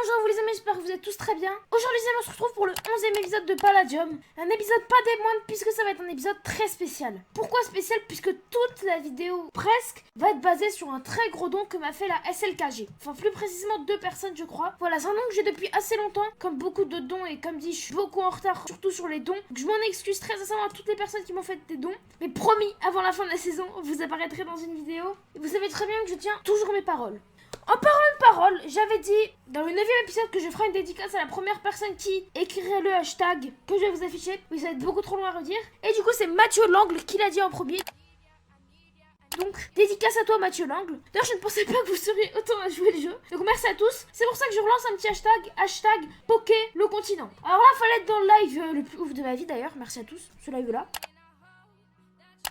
Bonjour vous les amis, j'espère que vous êtes tous très bien. Aujourd'hui les amis, on se retrouve pour le 11e épisode de Palladium. Un épisode pas des moindres puisque ça va être un épisode très spécial. Pourquoi spécial? Puisque toute la vidéo, presque, va être basée sur un très gros don que m'a fait la SLKG. Enfin plus précisément 2 personnes je crois. Voilà, c'est un don que j'ai depuis assez longtemps. Comme beaucoup de dons et comme dit, je suis beaucoup en retard, surtout sur les dons. Donc je m'en excuse très sincèrement à toutes les personnes qui m'ont fait des dons. Mais promis, avant la fin de la saison, vous apparaîtrez dans une vidéo. Et vous savez très bien que je tiens toujours mes paroles. En parlant de parole, j'avais dit dans le 9e épisode que je ferai une dédicace à la première personne qui écrirait le hashtag que je vais vous afficher. Oui, ça va être beaucoup trop long à redire. Et du coup, c'est Mathieu Langle qui l'a dit en premier. Donc, dédicace à toi Mathieu Langle. D'ailleurs, je ne pensais pas que vous seriez autant à jouer le jeu. Donc, merci à tous. C'est pour ça que je relance un petit hashtag Poké le continent. Alors là, fallait être dans le live le plus ouf de ma vie d'ailleurs. Merci à tous, ce live-là.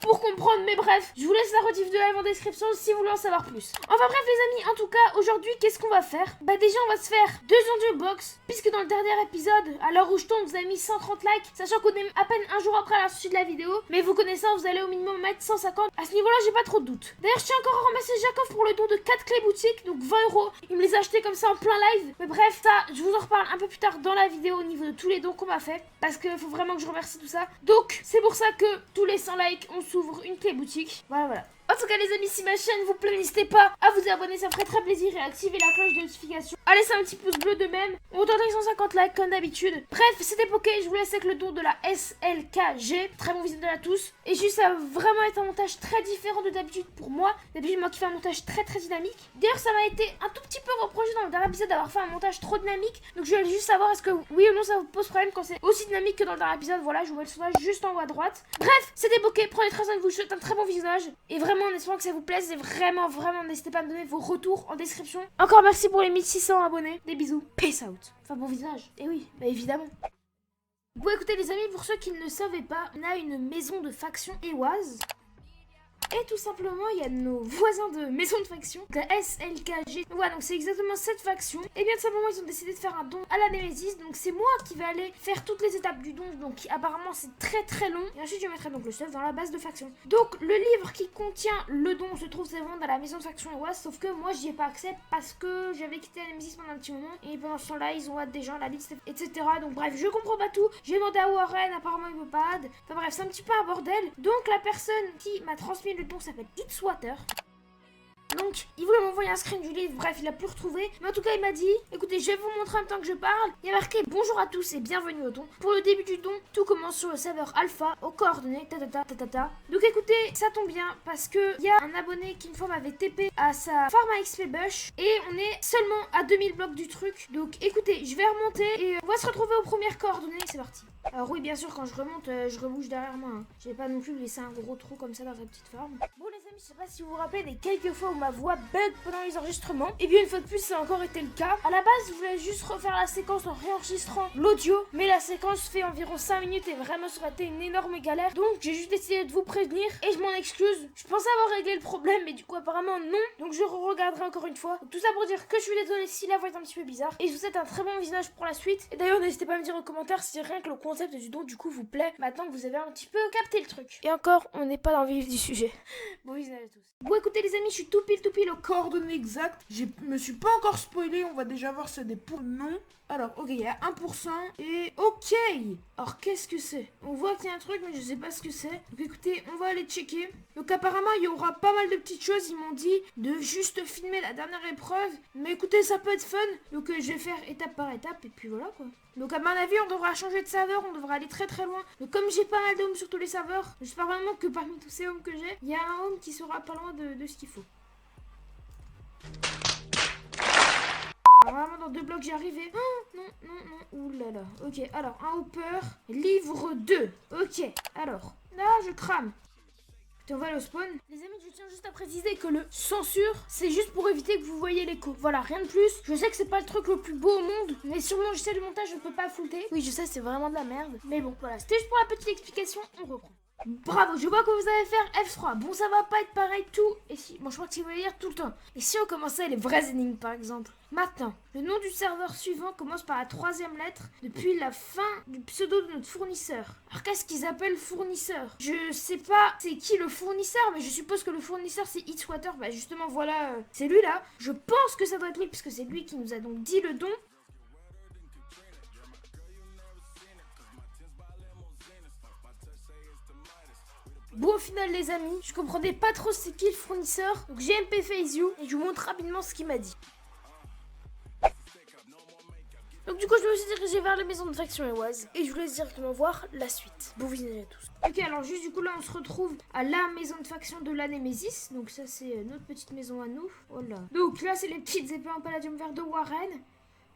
Pour comprendre, mais bref, je vous laisse la rediff de live en description si vous voulez en savoir plus. Enfin bref les amis, en tout cas, aujourd'hui, qu'est-ce qu'on va faire? Bah déjà, on va se faire 2 audio box, puisque dans le dernier épisode, à l'heure où je tombe, vous avez mis 130 likes, sachant qu'on est à peine un jour après la sortie de la vidéo, mais vous connaissant, vous allez au minimum mettre 150. À ce niveau-là, j'ai pas trop de doute. D'ailleurs, je tiens encore à remercier Jacob pour le don de 4 clés boutiques, donc 20 €. Il me les a achetés comme ça en plein live. Mais bref, ça, je vous en reparle un peu plus tard dans la vidéo au niveau de tous les dons qu'on m'a fait, parce qu'il faut vraiment que je remercie tout ça. Donc, c'est pour ça que tous les 100 likes, on s'ouvre une clé boutique. Voilà. En tout cas les amis, si ma chaîne vous plaît, n'hésitez pas à vous abonner, ça me ferait très plaisir, et à activer la cloche de notification. À laisser un petit pouce bleu de même. On tente les 150 likes comme d'habitude. Bref, c'était Poké, je vous laisse avec le don de la SLKG. Très bon visionnage à tous. Et juste, ça va vraiment être un montage très différent de d'habitude pour moi. D'habitude, moi qui fais un montage très dynamique. D'ailleurs, ça m'a été un tout petit peu reproché dans le dernier épisode d'avoir fait un montage trop dynamique. Donc je voulais juste savoir est-ce que oui ou non ça vous pose problème quand c'est aussi dynamique que dans le dernier épisode. Voilà, je vous mets le sondage juste en haut à droite. Bref, c'était Poké, prenez très soin de vous, je vous souhaite un très bon visionnage. Et vraiment, en espérant que ça vous plaise, et vraiment, n'hésitez pas à me donner vos retours en description. Encore merci pour les 1600 abonnés. Des bisous. Peace out. Enfin, bon visage. Et oui, bah évidemment. Bon, écoutez les amis, pour ceux qui ne le savaient pas, on a une maison de faction éoise. Et tout simplement, il y a nos voisins de maison de faction, la SLKG. Voilà, donc c'est exactement cette faction. Et bien tout simplement, ils ont décidé de faire un don à la Némésis. Donc c'est moi qui vais aller faire toutes les étapes du don. Donc apparemment, c'est très long. Et ensuite, je mettrai donc le stuff dans la base de faction. Donc le livre qui contient le don se trouve c'est vraiment dans la maison de faction éoise. Sauf que moi, j'y ai pas accès parce que j'avais quitté la Némésis pendant un petit moment. Et pendant ce temps-là, ils ont hâte des gens, la liste, etc. Donc bref, je comprends pas tout. J'ai demandé à Warren, apparemment il veut pas aide. Enfin bref, c'est un petit peu un bordel. Donc la personne qui m'a transmis le don s'appelle Itswater. Donc, il voulait m'envoyer un screen du livre, bref, il a pu retrouver. Mais en tout cas, il m'a dit, écoutez, je vais vous montrer en même temps que je parle. Il y a marqué bonjour à tous et bienvenue au don. Pour le début du don, tout commence sur le serveur alpha, aux coordonnées, ta. Donc écoutez, ça tombe bien, parce que il y a un abonné qui une fois m'avait TP à sa farm à XP Bush. Et on est seulement à 2000 blocs du truc. Donc écoutez, je vais remonter et on va se retrouver aux premières coordonnées. C'est parti. Alors oui, bien sûr, quand je remonte, je rebouge derrière moi. Hein. Je vais pas non plus laisser un gros trou comme ça dans la petite farm. Bon les amis, je sais pas si vous vous rappelez des quelques fois où ma voix bug pendant les enregistrements. Et bien une fois de plus, ça a encore été le cas. À la base, je voulais juste refaire la séquence en réenregistrant l'audio. Mais la séquence fait environ 5 minutes et vraiment ça aurait été une énorme galère. Donc j'ai juste décidé de vous prévenir et je m'en excuse. Je pensais avoir réglé le problème, mais du coup apparemment non. Donc je regarderai encore une fois. Donc, tout ça pour dire que je suis désolée si la voix est un petit peu bizarre. Et je vous souhaite un très bon visionnage pour la suite. Et d'ailleurs, n'hésitez pas à me dire en commentaire si rien que le concept du don du coup vous plaît, maintenant que vous avez un petit peu capté le truc. Et encore, on n'est pas dans le vif du sujet. Bon visionnage à tous. Bon écoutez les amis, je suis tout pile aux coordonnées exactes. Je me suis pas encore spoilé, on va déjà voir ça des pour non. Alors ok, il y a 1% et ok. Alors qu'est-ce que c'est? On voit qu'il y a un truc mais je sais pas ce que c'est. Donc écoutez, on va aller checker. Donc apparemment il y aura pas mal de petites choses. Ils m'ont dit de juste filmer la dernière épreuve. Mais écoutez, ça peut être fun. Donc je vais faire étape par étape et puis voilà quoi. Donc à mon avis on devra changer de serveur, on devra aller très loin. Donc comme j'ai pas mal d'hommes sur tous les serveurs, j'espère vraiment que parmi tous ces hommes que j'ai, il y a un home qui sera pas loin de ce qu'il faut. Alors vraiment dans 2 blocs j'y arrivais. Oh, non. Ouh là là. Ok, alors un hopper. Livre 2. Ok, alors. Là je crame. On va aller au spawn. Les amis, je tiens juste à préciser que le censure, c'est juste pour éviter que vous voyez l'écho. Voilà, rien de plus. Je sais que c'est pas le truc le plus beau au monde, mais sur mon logiciel de montage, je ne peux pas flouter. Oui, je sais, c'est vraiment de la merde. Mais bon, voilà, c'était juste pour la petite explication. On reprend. Bravo, je vois que vous allez faire F3. Bon, ça va pas être pareil tout. Et si, bon, je crois que si vous voulez lire tout le temps. Et si on commençait les vraies énigmes, par exemple. Maintenant, le nom du serveur suivant commence par la 3e lettre depuis la fin du pseudo de notre fournisseur. Alors qu'est-ce qu'ils appellent fournisseur? Je sais pas c'est qui le fournisseur, mais je suppose que le fournisseur c'est Itswater. Bah justement voilà, c'est lui là. Je pense que ça doit être lui puisque c'est lui qui nous a donc dit le don. Bon, au final, les amis, je comprenais pas trop c'est qui le fournisseur. Donc j'ai MP FaceU et je vous montre rapidement ce qu'il m'a dit. Donc du coup, je me suis dirigée vers la maison de faction Ewoz et je vous laisse directement voir la suite. Bon visionnage à tous. Ok, alors juste du coup là, on se retrouve à la maison de faction de la Nemesis. Donc ça, c'est notre petite maison à nous. Voilà. Donc là, c'est les petites épées en palladium vert de Warren.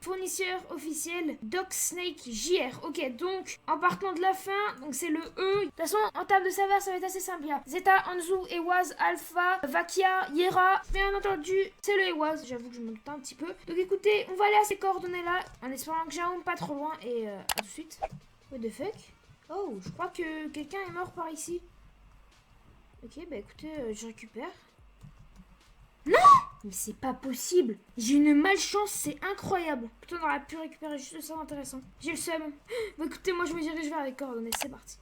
Fournisseur officiel Doc Snake JR. Ok, donc en partant de la fin, donc c'est le E. De toute façon, en termes de serveur, ça va être assez simple. Il y a Zeta, Anzu, Ewoz, Alpha, Vakia, Yera. Bien entendu, c'est le Ewoz. J'avoue que je me doute un petit peu. Donc écoutez, on va aller à ces coordonnées là en espérant que j'ai un pas trop loin. Et à tout de suite. What the fuck? Oh, je crois que quelqu'un est mort par ici. Ok, bah écoutez, je récupère. Non! Mais c'est pas possible. J'ai une malchance, c'est incroyable. Putain, on aurait pu récupérer juste ça d'intéressant. J'ai le seum. Bon, écoutez, moi je me dirige vers les coordonnées. C'est parti.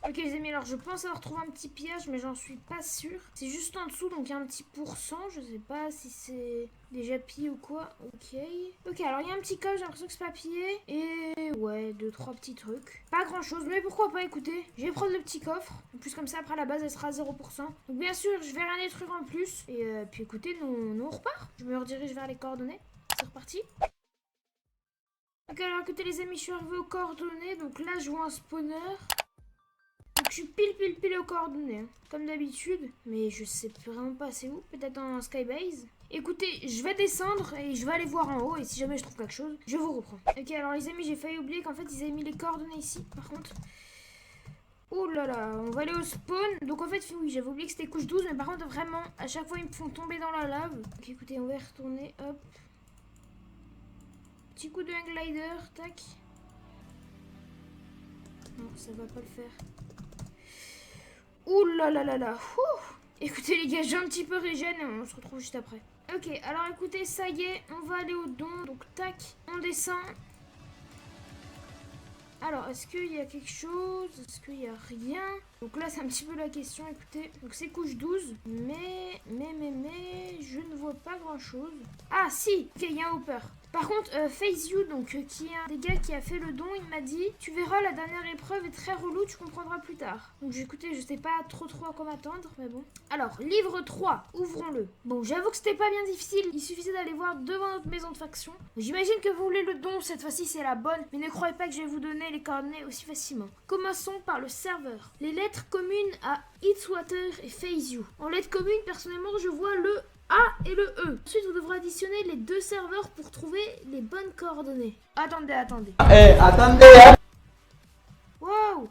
Ok les amis, alors je pense avoir trouvé un petit piège, mais j'en suis pas sûre. C'est juste en dessous, donc il y a un petit pourcent. Je sais pas si c'est déjà pillé ou quoi. Ok. Ok, alors il y a un petit coffre, j'ai l'impression que c'est pas pillé. Et ouais, 2-3 petits trucs. Pas grand chose, mais pourquoi pas, écoutez. Je vais prendre le petit coffre. En plus comme ça, après la base, elle sera à 0%. Donc bien sûr, je vais rien détruire en plus. Et puis écoutez, nous on repart. Je me redirige vers les coordonnées. C'est reparti. Ok, alors écoutez les amis, je suis arrivé aux coordonnées. Donc là, je vois un spawner. Donc je suis pile aux coordonnées, hein, comme d'habitude. Mais je sais vraiment pas c'est où. Peut-être dans Skybase. Écoutez, je vais descendre et je vais aller voir en haut. Et si jamais je trouve quelque chose, je vous reprends. Ok, alors les amis, j'ai failli oublier qu'en fait, ils avaient mis les coordonnées ici. Par contre... Oh là là, on va aller au spawn. Donc en fait, oui, j'avais oublié que c'était couche 12. Mais par contre, vraiment, à chaque fois, ils me font tomber dans la lave. Ok, écoutez, on va y retourner. Hop. Petit coup de hang glider. Tac. Non, ça va pas le faire. Ouh là là là là. Écoutez les gars, j'ai un petit peu régène et on se retrouve juste après. Ok, alors écoutez, ça y est, on va aller au don. Donc tac, on descend. Alors, est-ce qu'il y a quelque chose? Est-ce qu'il y a rien? Donc là, c'est un petit peu la question, écoutez. Donc c'est couche 12, mais, je ne vois pas grand-chose. Ah, si! Ok, il y a un hopper. Par contre, FaceU, donc qui est un des gars qui a fait le don, il m'a dit tu verras, la dernière épreuve est très relou, tu comprendras plus tard. Donc écoutez, je sais pas trop à quoi m'attendre, mais bon. Alors, livre 3, ouvrons-le. Bon, j'avoue que c'était pas bien difficile, il suffisait d'aller voir devant notre maison de faction. J'imagine que vous voulez le don, cette fois-ci c'est la bonne, mais ne croyez pas que je vais vous donner les coordonnées aussi facilement. Commençons par le serveur. Les lettres communes à Itswater et FaceU. En lettres communes, personnellement, je vois le A et le E. Ensuite, vous devrez additionner les deux serveurs pour trouver les bonnes coordonnées. Attendez. Attendez. Wow!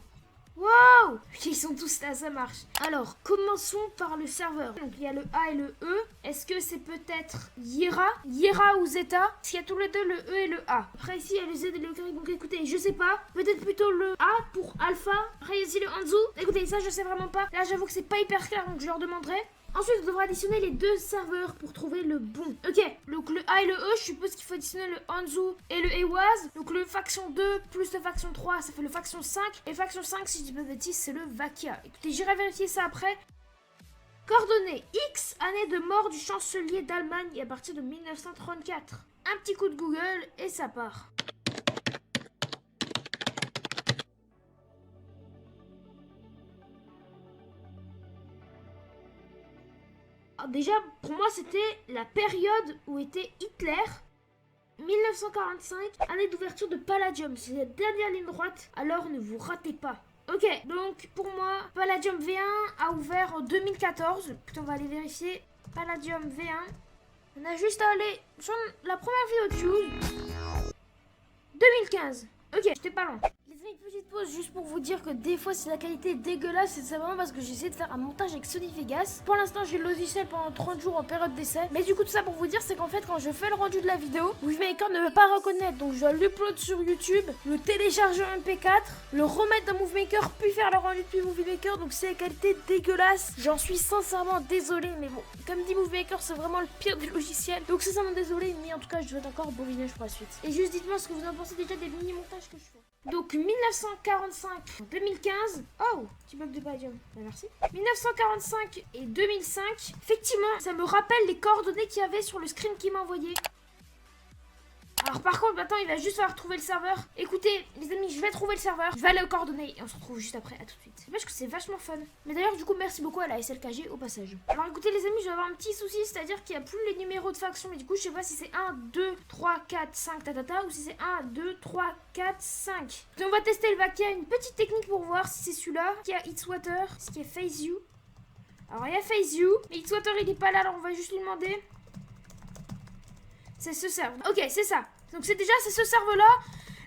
Wow! Ils sont tous là, ça marche. Alors, commençons par le serveur. Donc, il y a le A et le E. Est-ce que c'est peut-être Yera ou Zeta? Parce qu'il y a tous les deux le E et le A. Après, ici, il y a le Z et le Y. Donc, écoutez, je sais pas. Peut-être plutôt le A pour Alpha. Après, il y a aussi le Anzu. Écoutez, ça, je sais vraiment pas. Là, j'avoue que c'est pas hyper clair, donc je leur demanderai. Ensuite, vous devrez additionner les deux serveurs pour trouver le bon. Ok, donc le A et le E, je suppose qu'il faut additionner le Anzu et le Ewoz. Donc le faction 2 plus le faction 3, ça fait le faction 5. Et faction 5, si je dis pas de bêtises, c'est le Vakia. Écoutez, j'irai vérifier ça après. Coordonnées X, année de mort du chancelier d'Allemagne à partir de 1934. Un petit coup de Google et ça part. Alors déjà, pour moi, c'était la période où était Hitler. 1945, année d'ouverture de Palladium. C'est la dernière ligne droite, alors ne vous ratez pas. Ok, donc pour moi, Palladium V1 a ouvert en 2014. Putain, on va aller vérifier. Palladium V1. On a juste à aller sur la première vidéo de Choose. 2015. Ok, j'étais pas loin. Les amis, petite pause juste pour vous dire que des fois si la qualité est dégueulasse, c'est simplement parce que j'essaie de faire un montage avec Sony Vegas. Pour l'instant, j'ai le logiciel pendant 30 jours en période d'essai. Mais du coup, tout ça pour vous dire, c'est qu'en fait, quand je fais le rendu de la vidéo, MovieMaker ne veut pas reconnaître. Donc je dois l'upload sur YouTube, le télécharger en MP4, le remettre dans MovieMaker, puis faire le rendu depuis MovieMaker. Donc c'est la qualité dégueulasse. J'en suis sincèrement désolée, mais bon, comme dit MovieMaker, c'est vraiment le pire des logiciels. Donc c'est sincèrement désolée, mais en tout cas, je souhaite encore bon visionnage pour la suite. Et juste dites-moi ce que vous en pensez déjà des mini-montages que je fais. Donc 1945, 2015. Oh, petit bug de Palladium. Bah, merci. 1945 et 2005. Effectivement, ça me rappelle les coordonnées qu'il y avait sur le screen qu'il m'a envoyé. Alors par contre, maintenant, il va juste falloir trouver le serveur. Écoutez, les amis, je vais trouver le serveur. Je vais aller aux coordonnées et on se retrouve juste après. À tout de suite. Parce que c'est vachement fun. Mais d'ailleurs, du coup, merci beaucoup à la SLKG au passage. Alors écoutez, les amis, je vais avoir un petit souci, c'est-à-dire qu'il n'y a plus les numéros de faction. Mais du coup, je sais pas si c'est 1, 2, 3, 4, 5, tatata, ou si c'est 1, 2, 3, 4, 5. Donc on va tester le vac. Il y a une petite technique pour voir si c'est celui-là. Qui a Hitswater, ce qui est Phase You. Alors il y a Phase You, mais Hitswater il est pas là, alors on va juste lui demander. C'est ce serveur. Ok, c'est ça. Donc c'est ce serveur-là.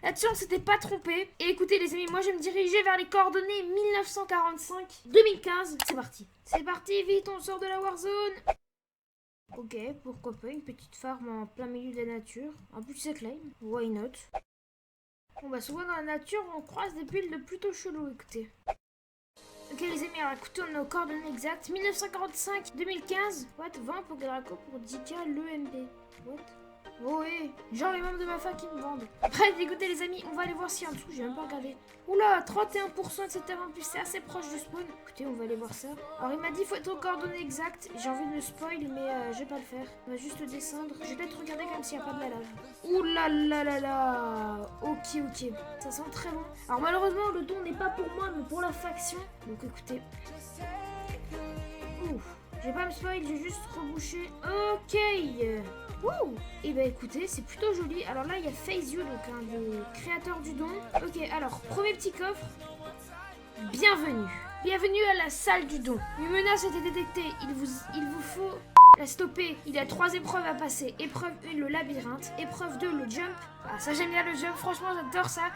Là-dessus, on s'était pas trompé. Et écoutez, les amis, moi, je vais me diriger vers les coordonnées 1945-2015. C'est parti. C'est parti, vite, on sort de la Warzone. Ok, pourquoi pas, une petite farm en plein milieu de la nature. En plus, c'est claim. Why not? Bon, bah, souvent dans la nature, on croise des builds plutôt chelous, écoutez. Ok, les amis, alors écoutez, on a aux coordonnées exactes. 1945-2015. What? 20 pour Graco pour 10K l'EMP. What? Oh oui, genre les membres de ma fac qui me vendent. Bref, écoutez les amis, on va aller voir si en dessous, j'ai même pas regardé. Oula, 31%, etc. En plus, c'est assez proche du spawn. Écoutez, on va aller voir ça. Alors, il m'a dit, faut être aux coordonnées exactes. J'ai envie de le spoil, mais je vais pas le faire. On va juste descendre. Je vais peut-être regarder comme s'il n'y a pas de la lave. Oula là là là. Ok, ok. Ça sent très bon. Alors, malheureusement, le don n'est pas pour moi, mais pour la faction. Donc, écoutez. Ouh. Je vais pas me spoil, j'ai juste rebouché. Ok. Ouh. Et bah écoutez, c'est plutôt joli. Alors là, il y a Phase You, donc un des créateurs du don. Ok, alors, premier petit coffre. Bienvenue. Bienvenue à la salle du don. Une menace a été détectée. Il vous faut la stopper. Il y a 3 épreuves à passer. Épreuve 1, le labyrinthe. Épreuve 2, le jump. Ah, ça j'aime bien le jump. Franchement, j'adore ça.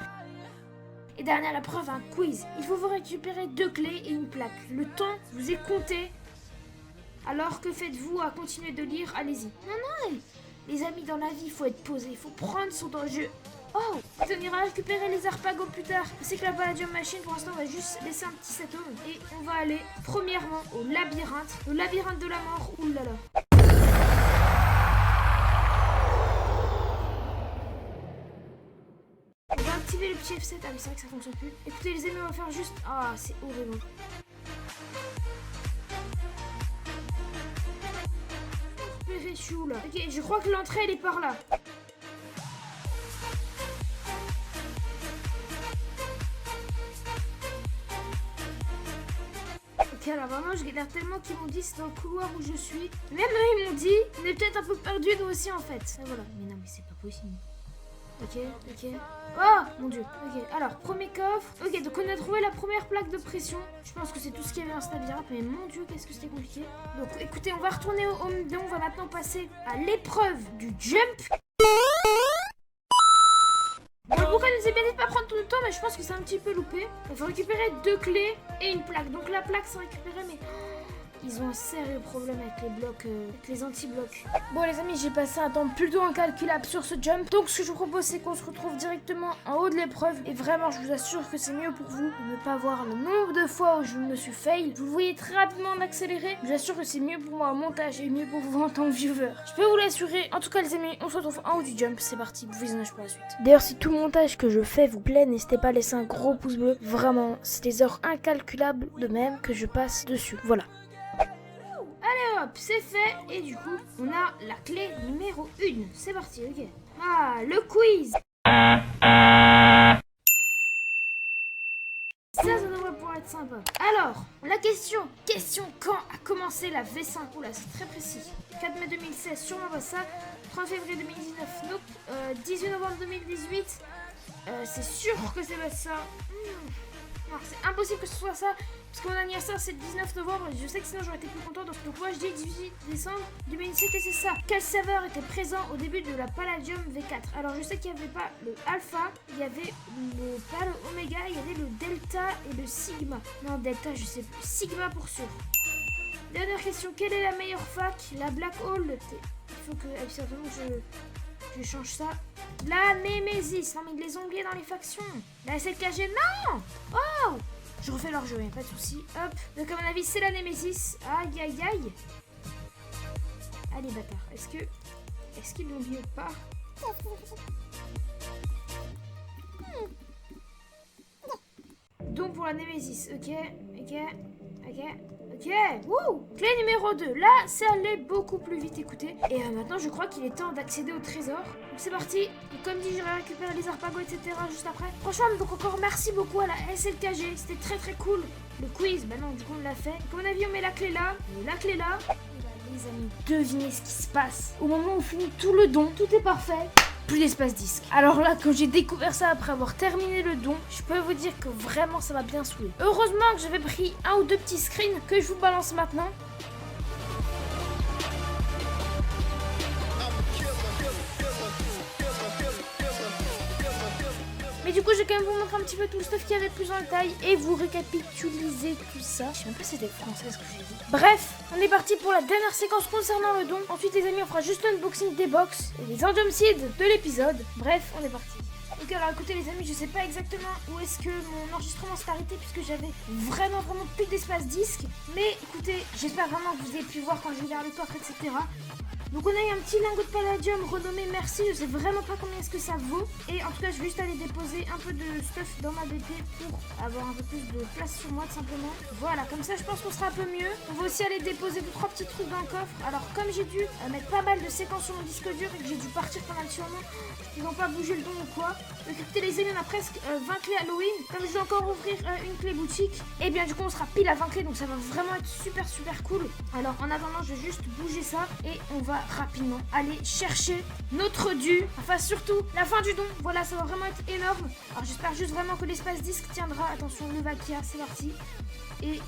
Et dernière épreuve, un quiz. Il faut vous récupérer 2 clés et une plaque. Le temps vous est compté. Alors que faites-vous à continuer de lire? Allez-y. Non, les amis, dans la vie, il faut être posé. Il faut prendre son enjeu. Oh, on ira récupérer les Harpagos plus tard. C'est que la Palladium Machine, pour l'instant, on va juste laisser un petit set home. Et on va aller, premièrement, au labyrinthe. Le labyrinthe de la mort. Ouh là là. On va activer le petit F7. Ah, mais c'est vrai que ça fonctionne plus. Écoutez, les amis, on va faire juste... Ah, c'est horrible. Je suis où là? Ok, je crois que l'entrée elle est par là. Ok, alors vraiment, je galère tellement qu'ils m'ont dit c'est dans le couloir où je suis. Même eux, ils m'ont dit on est peut-être un peu perdu nous aussi en fait. Et voilà. Mais non, mais c'est pas possible. Ok, ok. Oh mon dieu. Ok, alors, premier coffre. Ok, donc on a trouvé la première plaque de pression. Je pense que c'est tout ce qu'il y avait dans ce labyrinthe. Mais mon dieu, qu'est-ce que c'était compliqué. Donc écoutez, on va retourner au home. On va maintenant passer à l'épreuve du jump. Bon, le bouquin nous a bien dit de pas prendre tout le temps, mais je pense que c'est un petit peu loupé. Il faut récupérer 2 clés et une plaque. Donc la plaque, c'est récupéré, mais... Ils ont un sérieux problème avec les blocs, avec les anti-blocs. Bon les amis, j'ai passé un temps plutôt incalculable sur ce jump. Donc ce que je vous propose, c'est qu'on se retrouve directement en haut de l'épreuve. Et vraiment, je vous assure que c'est mieux pour vous de ne pas voir le nombre de fois où je me suis fail. Vous le voyez très rapidement en accéléré. Je vous assure que c'est mieux pour moi au montage et mieux pour vous en tant que viewer. Je peux vous l'assurer. En tout cas les amis, on se retrouve en haut du jump. C'est parti, bon visionnage pour la suite. D'ailleurs, si tout le montage que je fais vous plaît, n'hésitez pas à laisser un gros pouce bleu. Vraiment, c'est des heures incalculables de même que je passe dessus. Voilà. Allez hop, c'est fait. Et du coup, on a la clé numéro 1. C'est parti, ok. Ah, le quiz. Ça devrait pouvoir être sympa. Alors, la question. Quand a commencé la V5? Oula, c'est très précis. 4 mai 2016, sûrement pas ça. 30 février 2019, nope. 18 novembre 2018, c'est sûr que c'est pas ça. C'est impossible que ce soit ça, parce que mon anniversaire c'est le 19 novembre, et je sais que sinon j'aurais été plus content, donc moi je dis 18 décembre 2017 et c'est ça. Quel serveur était présent au début de la Palladium V4? Alors je sais qu'il n'y avait pas le Alpha, il y avait pas le Oméga, il y avait le Delta et le Sigma. Non, Delta je sais plus, Sigma pour sûr. Dernière question, quelle est la meilleure fac? La Black Hole. Il faut que absolument je change ça. La Némésis. Non mais les onglets dans les factions. La SLKG, non. Oh, je refais leur jeu, y'a pas de souci. Hop. Donc à mon avis c'est la Némésis. Aïe aïe aïe. Allez bâtard. Est-ce qu'ils l'ont dit ou pas? Donc pour la Némésis. Ok. Ok, wouh. Clé numéro 2, là c'est allé beaucoup plus vite, écoutez. Et maintenant je crois qu'il est temps d'accéder au trésor. Donc c'est parti. Donc, comme dit, j'irai récupérer les arpagos, etc. juste après. Franchement, donc encore merci beaucoup à la SLKG, c'était très très cool. Le quiz, bah non, du coup on l'a fait. Donc, à mon avis, on met la clé là, on met la clé là. Et là, les amis, devinez ce qui se passe. Au moment où on finit tout le don, tout est parfait. Plus d'espace disque. Alors là, quand j'ai découvert ça après avoir terminé le don, je peux vous dire que vraiment ça m'a bien saoulé. Heureusement que j'avais pris un ou deux petits screens que je vous balance maintenant. Mais du coup, je vais quand même vous montrer un petit peu tout le stuff qu'il y avait plus en détail et vous récapituliser tout ça. Je sais même pas si c'était français ce que j'ai dit. Bref, on est parti pour la dernière séquence concernant le don. Ensuite, les amis, on fera juste l'unboxing des box et les Endium Seeds de l'épisode. Bref, on est parti. Ok, alors écoutez les amis, je sais pas exactement où est-ce que mon enregistrement s'est arrêté puisque j'avais vraiment plus d'espace disque. Mais écoutez, j'espère vraiment que vous avez pu voir quand j'ai ouvert le coffre, etc. Donc on a eu un petit lingot de palladium renommé Merci, je sais vraiment pas combien est-ce que ça vaut. Et en tout cas je vais juste aller déposer un peu de stuff dans ma BP pour avoir un peu plus de place sur moi tout simplement. Voilà, comme ça je pense qu'on sera un peu mieux. On va aussi aller déposer 2-3 petits trucs dans le coffre. Alors comme j'ai dû mettre pas mal de séquences sur mon disque dur et que j'ai dû partir pendant le surnom, ils n'ont pas bougé le don ou quoi. Donc écoutez les amis, on a presque 20 clés Halloween. Comme je vais encore ouvrir une clé boutique, et bien du coup on sera pile à 20 clés, donc ça va vraiment être super cool. Alors en attendant je vais juste bouger ça et on va rapidement aller chercher notre dû, enfin surtout la fin du don. Voilà, ça va vraiment être énorme. Alors j'espère juste vraiment que l'espace disque tiendra. Attention, le Vakia, c'est parti. Et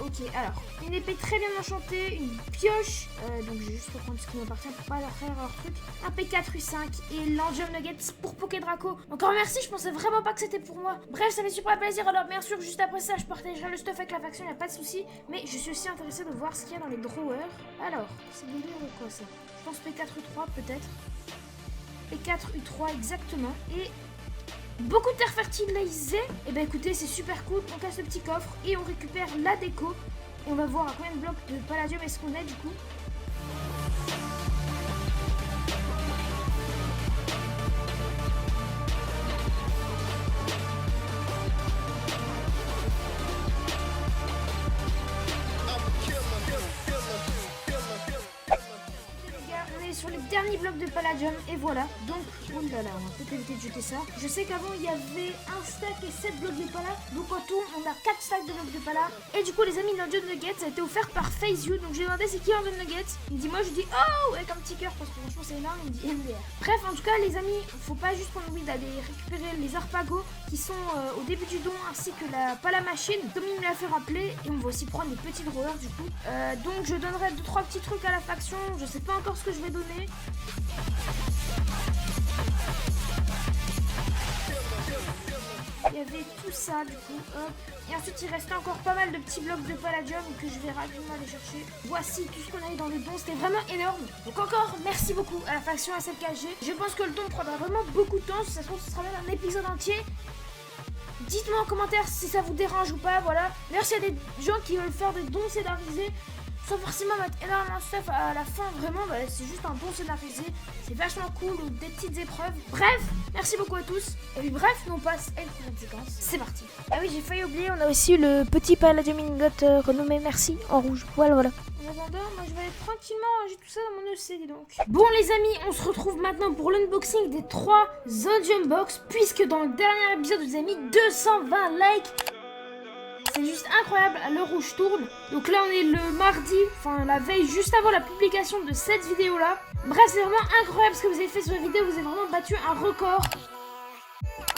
ok, alors une épée très bien enchantée, une pioche, donc je vais juste reprendre ce qui m'appartient pour pas leur faire leur truc, un P4U5 et l'Endium Nuggets pour Poké Draco. Encore merci, je pensais vraiment pas que c'était pour moi. Bref, ça fait super plaisir. Alors bien sûr, juste après ça je partagerai le stuff avec la faction, y a pas de souci, mais je suis aussi intéressée de voir ce qu'il y a dans les drawers. Alors, c'est des livres ou quoi ça? Je pense P4U3 peut-être. P4U3 exactement. Et beaucoup de terre fertilisée. Et ben écoutez, c'est super cool. On casse le petit coffre et on récupère la déco. Et on va voir à combien de blocs de palladium est-ce qu'on est du coup. Sur les derniers blocs de palladium et voilà. Donc, oh là là, on va peut-être éviter de jeter ça. Je sais qu'avant il y avait un stack et 7 blocs de pala. Donc en tout, on a 4 stacks de blocs de pala. Et du coup, les amis, l'Endium Nuggets a été offert par FazeU. Donc j'ai demandé c'est qui l'Endium Nuggets. Il me dit moi, je dis oh avec un petit cœur parce que franchement c'est énorme. Il me dit MDR. Bref, en tout cas, les amis, faut pas juste qu'on oublie d'aller récupérer les arpagos qui sont au début du don ainsi que la pala machine comme il me l'a fait rappeler. Et on va aussi prendre les petits drawers du coup. Donc je donnerai 2-3 petits trucs à la faction. Je sais pas encore ce que je vais donner. Il y avait tout ça du coup, hop. Et ensuite il restait encore pas mal de petits blocs de palladium que je vais rapidement aller chercher. Voici tout ce qu'on a eu dans le don, c'était vraiment énorme. Donc encore merci beaucoup à la faction SLKG. Je pense que le don prendra vraiment beaucoup de temps, si ça se trouve ce sera même un épisode entier. Dites-moi en commentaire si ça vous dérange ou pas, voilà. D'ailleurs s'il y a des gens qui veulent faire des dons scénarisés sans forcément mettre énormément de stuff à la fin, vraiment, bah, c'est juste un don scénarisé. C'est vachement cool, ou des petites épreuves. Bref, merci beaucoup à tous. Et puis bref, nous on passe à une prochaine séquence. C'est parti. Ah oui, j'ai failli oublier, on a aussi le petit palladium ingot renommé Merci en rouge. Voilà. En attendant, moi je vais aller tranquillement ranger tout ça dans mon EC, dis donc. Bon les amis, on se retrouve maintenant pour l'unboxing des 3 Endium Box, puisque dans le dernier épisode, vous avez mis 220 likes. C'est juste incroyable à l'heure où je tourne. Donc là on est le mardi, enfin la veille juste avant la publication de cette vidéo là. Bref, c'est vraiment incroyable ce que vous avez fait sur la vidéo, vous avez vraiment battu un record.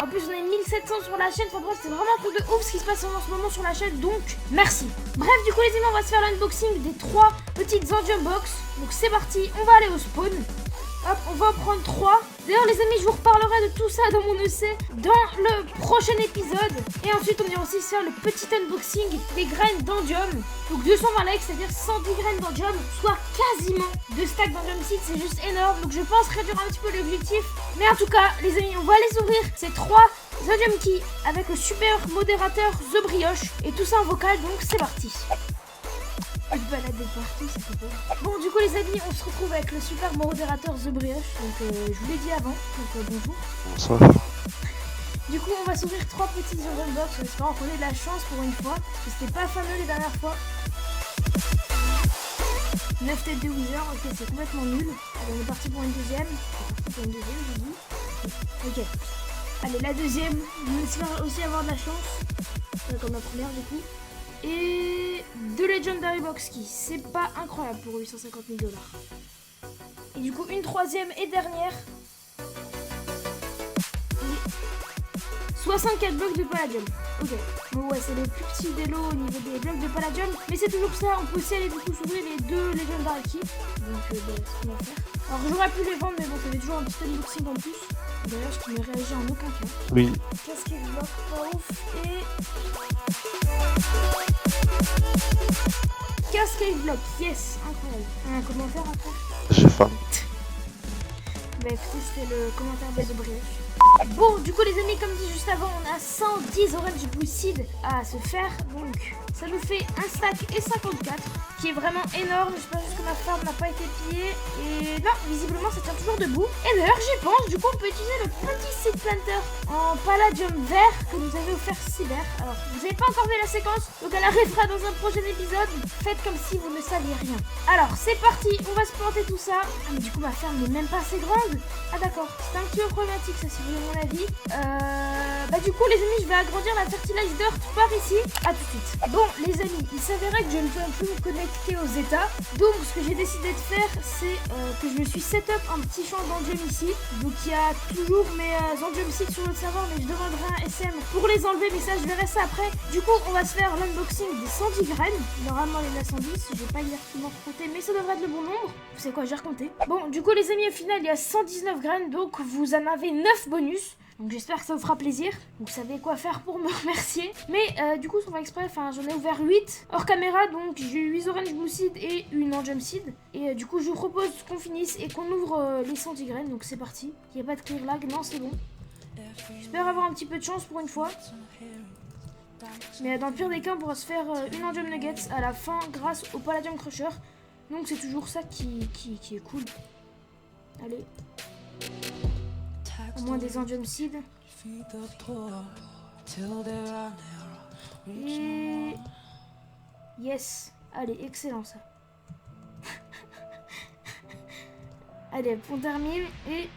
En plus on est 1700 sur la chaîne, enfin bref c'est vraiment un truc de ouf ce qui se passe en ce moment sur la chaîne, donc merci. Bref du coup les amis, on va se faire l'unboxing des 3 petites Endium Box. Donc c'est parti, on va aller au spawn. Hop, on va en prendre 3. D'ailleurs les amis, je vous reparlerai de tout ça dans mon EC dans le prochain épisode. Et ensuite on ira aussi faire le petit unboxing des graines d'Endium. Donc 220 likes, c'est-à-dire 110 graines d'Endium, soit quasiment 2 stacks d'Endium Seeds, c'est juste énorme. Donc je pense réduire un petit peu l'objectif. Mais en tout cas les amis, on va les ouvrir ces 3 Endium Key avec le super modérateur The Brioche. Et tout ça en vocal, donc c'est parti. Une balade de partout, ça fait peur. Bon, du coup, les amis, on se retrouve avec le super modérateur The Brioche. Donc, je vous l'ai dit avant. Donc, bonjour. Bonsoir. Du coup, on va s'ouvrir 3 petits Endium Box en espérant qu'on ait de la chance pour une fois. Parce que c'était pas fameux les dernières fois. 9 têtes de Wither, ok, c'est complètement nul. Allez, on est parti pour une deuxième. Je dis. Ok. Allez, la deuxième, on espère aussi avoir de la chance. Comme la première, du coup. Et 2 Legendary Box Keys, c'est pas incroyable pour 850 000 $. Et du coup, une troisième et dernière. 64 blocs de Palladium. Ok. Bon ouais, c'est le plus petit des lots au niveau des blocs de Palladium. Mais c'est toujours ça, on peut aussi aller du coup s'ouvrir les 2 Legendary Keys. Donc c'est ce qu'on va faire. Alors j'aurais pu les vendre, mais bon, ça fait toujours un petit unboxing en plus. D'ailleurs, ce qui ne réagit en aucun cas. Oui. Casquette bloc, pas ouf. Et... Cascade block, yes, incroyable. Un commentaire après? J'ai faim. Bah écoutez, c'était le commentaire de brioche. Bon, du coup les amis, comme dit juste avant, on a 110 Orange Blue Seed à se faire. Donc ça nous fait un stack et 54, qui est vraiment énorme. J'espère juste que ma farm n'a pas été pillée. Et non, visiblement ça tient toujours debout. Et d'ailleurs j'y pense, du coup on peut utiliser le petit seed planter en palladium vert que nous avait offert Cyber. Alors vous n'avez pas encore vu la séquence, donc elle arrivera dans un prochain épisode. Faites comme si vous ne saviez rien. Alors c'est parti, on va se planter tout ça. Ah mais du coup ma ferme n'est même pas assez grande. Ah d'accord, c'est un petit peu problématique ça si vous voulez mon avis. Bah du coup les amis, je vais agrandir la fertilize dirt par ici. À tout de suite. Bon les amis, il s'avérait que je ne peux plus me connecter aux états. Donc ce que j'ai décidé de faire, c'est que je me suis set up un petit champ d'endium ici. Donc il y a toujours mes endium seeds sur le serveur, mais je demanderai un SM pour les enlever, mais ça je verrai ça après. Du coup on va se faire l'unboxing des 110 graines. Normalement il y en a 110, je vais pas directement compter, mais ça devrait être le bon nombre. Vous savez quoi, j'ai recompté. Bon du coup les amis, au final il y a 119 graines, donc vous en avez 9 bonus. Donc j'espère que ça vous fera plaisir. Vous savez quoi faire pour me remercier. Mais du coup, on va exprès, enfin j'en ai ouvert 8 hors caméra. Donc j'ai eu 8 orange blue seed et une endium seed. Et du coup, je vous propose qu'on finisse et qu'on ouvre les 110 graines. Donc c'est parti. Il n'y a pas de clear lag, non c'est bon. J'espère avoir un petit peu de chance pour une fois. Mais dans le pire des cas, on pourra se faire une endium nuggets à la fin grâce au palladium crusher. Donc c'est toujours ça qui est cool. Allez. Au moins des endium seed. Et... yes. Allez, excellent ça. Allez, on termine et...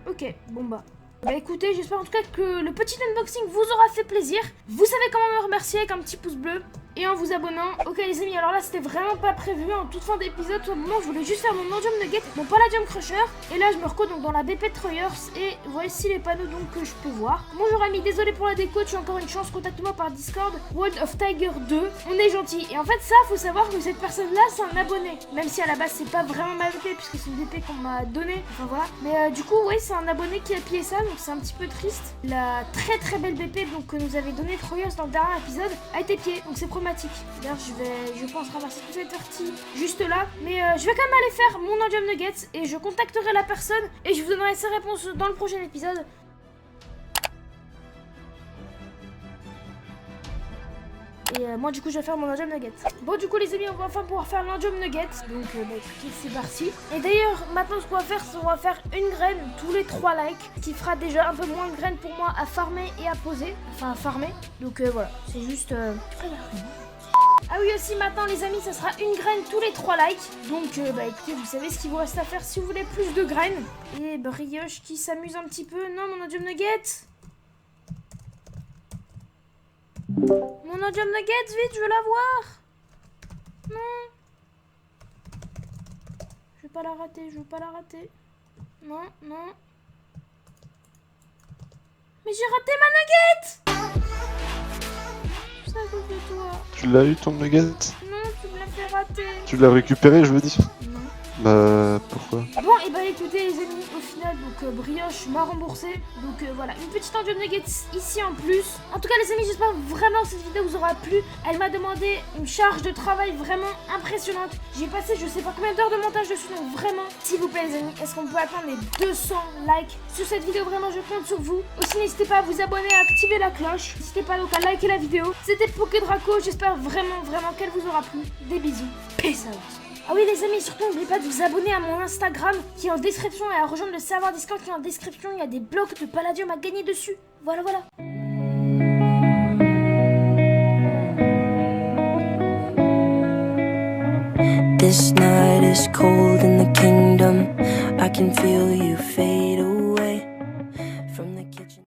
ok, bon bah. Bah écoutez, j'espère en tout cas que le petit unboxing vous aura fait plaisir. Vous savez comment me remercier avec un petit pouce bleu et en vous abonnant. Ok les amis, alors là c'était vraiment pas prévu en toute fin d'épisode. Tout simplement je voulais juste faire mon endium nugget, mon palladium crusher. Et là je me recode donc dans la BP Troyers. Et voici les panneaux donc que je peux voir. Bonjour ami, désolé pour la déco, tu as encore une chance, contacte-moi par Discord. World of Tiger 2, on est gentil. Et en fait ça, faut savoir que cette personne là c'est un abonné. Même si à la base c'est pas vraiment ma BP puisque c'est une BP qu'on m'a donnée. Enfin voilà. Mais du coup ouais, c'est un abonné qui a pillé ça, donc c'est un petit peu triste. La très belle BP donc, que nous avait donné Troyers dans le dernier épisode a été pillée, donc c'est problématique. D'ailleurs je pense ramasser toute cette partie juste là. Mais je vais quand même aller faire mon endium nuggets et je contacterai la personne et je vous donnerai ses réponses dans le prochain épisode. Et moi du coup je vais faire mon endium nugget. Bon du coup les amis, on va enfin pouvoir faire l'endium nugget. Donc bah écoutez, c'est parti. Et d'ailleurs maintenant ce qu'on va faire, c'est qu'on va faire une graine tous les 3 likes, ce qui fera déjà un peu moins de graines pour moi à farmer et à poser. Enfin à farmer. Donc voilà, c'est juste... ah oui aussi maintenant les amis, ça sera une graine tous les 3 likes. Donc bah écoutez, vous savez ce qu'il vous reste à faire si vous voulez plus de graines. Et brioche qui s'amuse un petit peu. Non mon endium nugget. Mon endium nuggets, vite, je veux la voir. Non. Je veux pas la rater, je veux pas la rater. Non, non. Mais j'ai raté ma nugget. C'est à cause de toi. Tu l'as eu ton nugget? Non, tu me l'as fait rater. Tu l'as récupéré, je veux dire? Non. Bah pourquoi? Bon et bah écoutez les amis, au final donc brioche m'a remboursé. Donc voilà, une petite endium nuggets ici en plus. En tout cas les amis, j'espère vraiment que cette vidéo vous aura plu. Elle m'a demandé une charge de travail vraiment impressionnante. J'ai passé je sais pas combien d'heures de montage dessus. Donc vraiment, s'il vous plaît les amis, est-ce qu'on peut atteindre les 200 likes sur cette vidéo? Vraiment je compte sur vous. Aussi n'hésitez pas à vous abonner, à activer la cloche. N'hésitez pas donc à liker la vidéo. C'était Pokédraco, j'espère vraiment qu'elle vous aura plu. Des bisous, peace out. Ah oui les amis, surtout n'oubliez pas de vous abonner à mon Instagram qui est en description et à rejoindre le serveur Discord qui est en description. Il y a des blocs de Palladium à gagner dessus. Voilà. This night is cold in the kingdom. I can feel you fade.